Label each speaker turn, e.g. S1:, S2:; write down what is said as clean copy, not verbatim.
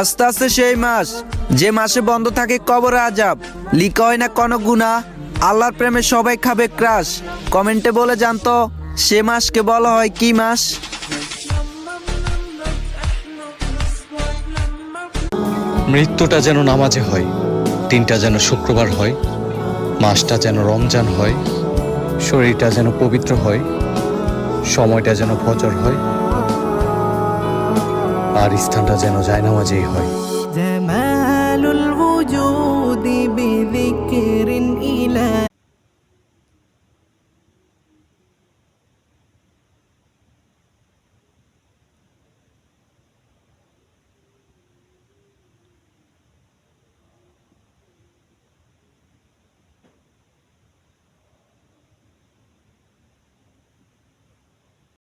S1: আস্তে আস্তে সেই মাস যে মাসে বন্ধ থাকে কবর আজাব, লিখা হয় না কোনো গুনাহ, আল্লাহর প্রেমে সবাই খাবে ক্রাশ। কমেন্টে বলে জানতো সে মাসকে বলা হয় কি মাস?
S2: মৃত্যুটা যেন নামাজে হয়, দিনটা যেন শুক্রবার হয়, মাসটা যেন রমজান হয়, শরীরটা যেন পবিত্র হয়, সময়টা যেন ফজর হয়, আর স্থানটা যেন জায়নামাজেই হয়।